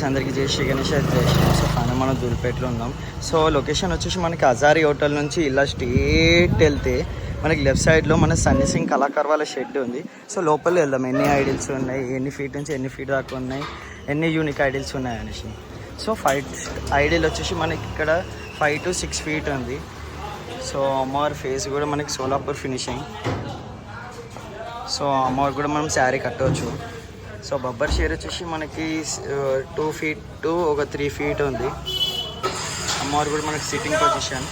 అందరికీ జై శ్రీ గణేష్ జై శ్రీ. సో ఫైనల్ మనం దూల్పేటలో ఉన్నాం. సో లొకేషన్ వచ్చేసి మనకి హజారీ హోటల్ నుంచి ఇలా స్ట్రేట్ వెళ్తే మనకి లెఫ్ట్ సైడ్లో మన సన్నీ సింగ్ కళాకార్ వాళ్ళ షెడ్ ఉంది. సో లోపల వెళ్దాం, ఎన్ని ఐడిల్స్ ఉన్నాయి, ఎన్ని ఫీట్ నుంచి ఎన్ని ఫీట్ దాకా ఉన్నాయి, ఎన్ని యూనిక్ ఐడిల్స్ ఉన్నాయి అనేసి. సో ఐడిల్ వచ్చేసి మనకి ఇక్కడ 5 to 6 feet ఉంది. సో అమ్మవారి ఫేస్ కూడా మనకి సోలాపూర్ ఫినిషింగ్. సో అమ్మవారు కూడా మనం శారీ కట్టవచ్చు. సో బబ్బర్ షేర్ వచ్చేసి మనకి 2 feet టు ఒక 3 feet ఉంది. అమ్మవారు కూడా మనకి సిట్టింగ్ పొజిషన్.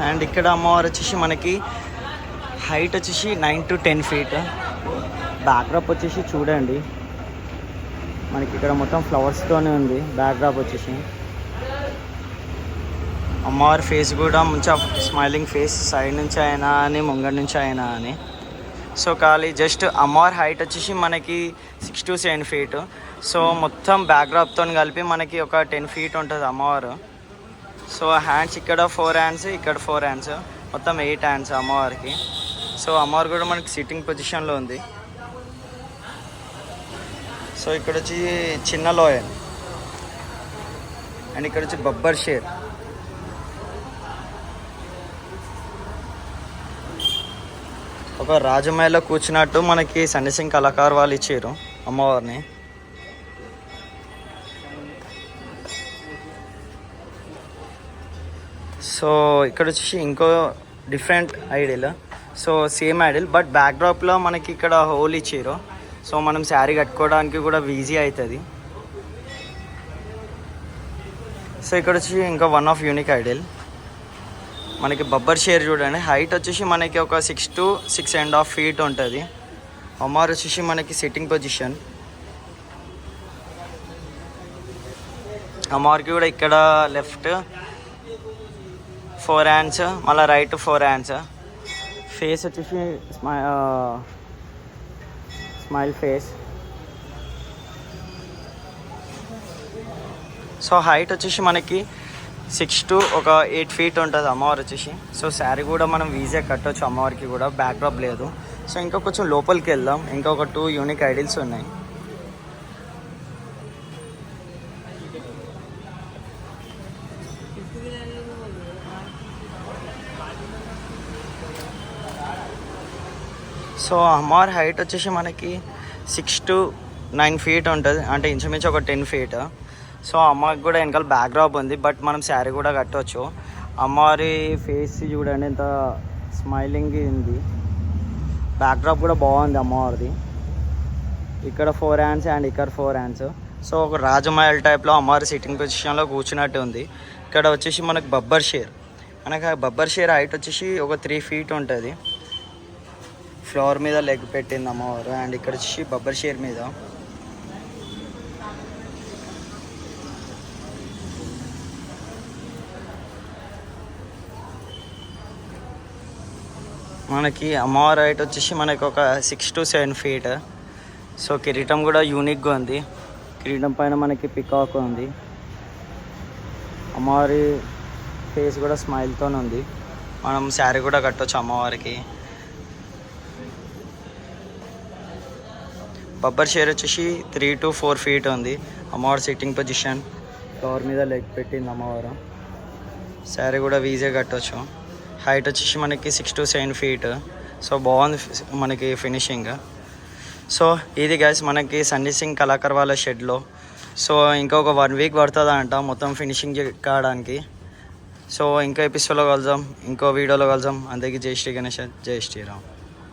అండ్ ఇక్కడ అమ్మవారు వచ్చేసి మనకి హైట్ వచ్చేసి 9 to 10 feet. బ్యాక్డ్రాప్ వచ్చేసి చూడండి మనకి ఇక్కడ మొత్తం ఫ్లవర్స్తోనే ఉంది. బ్యాక్డ్రాప్ వచ్చేసి అమ్మవారి ఫేస్ కూడా మంచిగా స్మైలింగ్ ఫేస్, సైడ్ నుంచి అయినా అని ముంగడి నుంచి అయినా అని. సో ఖాళీ జస్ట్ అమ్మవారి హైట్ వచ్చేసి మనకి 6 to 7 feet. సో మొత్తం బ్యాక్డ్రాప్తో కలిపి మనకి ఒక 10 feet ఉంటుంది అమ్మవారు. సో హ్యాండ్స్ ఇక్కడ 4 hands, ఇక్కడ 4 hands, మొత్తం 8 hands అమ్మవారికి. సో అమ్మవారు కూడా మనకి సిట్టింగ్ పొజిషన్లో ఉంది. సో ఇక్కడ వచ్చి చిన్న లోయన్ అండ్ ఇక్కడ వచ్చి బబ్బర్ షేర్. ఒక రాజమహల్లో కూర్చున్నట్టు మనకి సన్నీ సింగ్ కళాకార్ వాళ్ళు ఇచ్చారు అమ్మవారిని. సో ఇక్కడ వచ్చేసి ఇంకో different idol. So same idol but బ్యాక్డ్రాప్లో మనకి ఇక్కడ హోల్ ఇచ్చారు. సో మనం శారీ కట్టుకోవడానికి కూడా ఈజీ అవుతుంది. సో ఇక్కడ వచ్చి ఇంకా వన్ ఆఫ్ యూనిక్ ఐడిల్ మనకి బబ్బర్ షేర్ చూడండి. హైట్ వచ్చేసి మనకి ఒక 6 to 6.5 feet ఉంటుంది. అమ్మవారు వచ్చేసి మనకి సిట్టింగ్ పొజిషన్. అమ్మవారికి కూడా ఇక్కడ లెఫ్ట్ 4 hands, మళ్ళీ రైట్ 4 hands. ఫేస్ వచ్చేసి స్మైల్ ఫేస్. సో హైట్ వచ్చేసి మనకి 6 to 8 feet ఉంటుంది అమ్మవారు వచ్చేసి. సో శారీ కూడా మనం ఈజీగా కట్టవచ్చు అమ్మవారికి కూడా, బ్యాక్డ్రాప్ లేదు. సో ఇంకా కొంచెం లోపలికి వెళ్దాం, ఇంకొక 2 యూనిక్ ఐడిల్స్ ఉన్నాయి. సో అమ్మవారి హైట్ వచ్చేసి మనకి 6 to 9 feet ఉంటుంది, అంటే ఇంచుమించు ఒక 10 feet. సో అమ్మవారికి కూడా వెనకాల బ్యాక్డ్రాప్ ఉంది బట్ మనం శారీ కూడా కట్టవచ్చు. అమ్మవారి ఫేస్ చూడండి ఎంత స్మైలింగ్ ఉంది. బ్యాక్డ్రాప్ కూడా బాగుంది అమ్మవారిది. ఇక్కడ 4 hands అండ్ ఇక్కడ 4 hands. సో ఒక రాజమహల్ టైప్లో అమ్మవారి సిట్టింగ్ పొజిషన్లో కూర్చున్నట్టు ఉంది. ఇక్కడ వచ్చేసి మనకు బబ్బర్ షేర్. మనకి బబ్బర్ షేర్ హైట్ వచ్చేసి ఒక 3 feet ఉంటుంది. ఫ్లోర్ మీద లెగ్ పెట్టింది అమ్మవారు. అండ్ ఇక్కడ వచ్చి బబ్బర్ షేర్ మీద మనకి అమ్మవారి హైట్ వచ్చేసి మనకి ఒక 6 to 7 feet. సో కిరీటం కూడా యూనిక్గా ఉంది. కిరీటం పైన మనకి పికాక్ ఉంది. అమ్మవారి ఫేస్ కూడా స్మైల్తో ఉంది. మనం శారీ కూడా కట్టవచ్చు అమ్మవారికి. బబ్బర్ షేర్ వచ్చేసి 3 to 4 feet ఉంది. అమ్మవారు సిట్టింగ్ పొజిషన్, ఫ్లోర్ మీద లెగ్ పెట్టింది అమ్మవారు. శారీ కూడా ఈజీగా కట్టవచ్చు. హైట్ వచ్చేసి మనకి 6 to 7 feet. సో బాగుంది మనకి ఫినిషింగ్. సో ఇది గైస్ మనకి సన్నీ సింగ్ కళాకార్ వాళ్ళ షెడ్లో. సో ఇంకొక 1 week పడుతుందంట మొత్తం ఫినిషింగ్ కావడానికి. సో ఇంకో ఎపిసోడ్లో కలుద్దాం, ఇంకో వీడియోలో కలుద్దాం. అందరికీ జై శ్రీ గణేష్, జై శ్రీరామ్.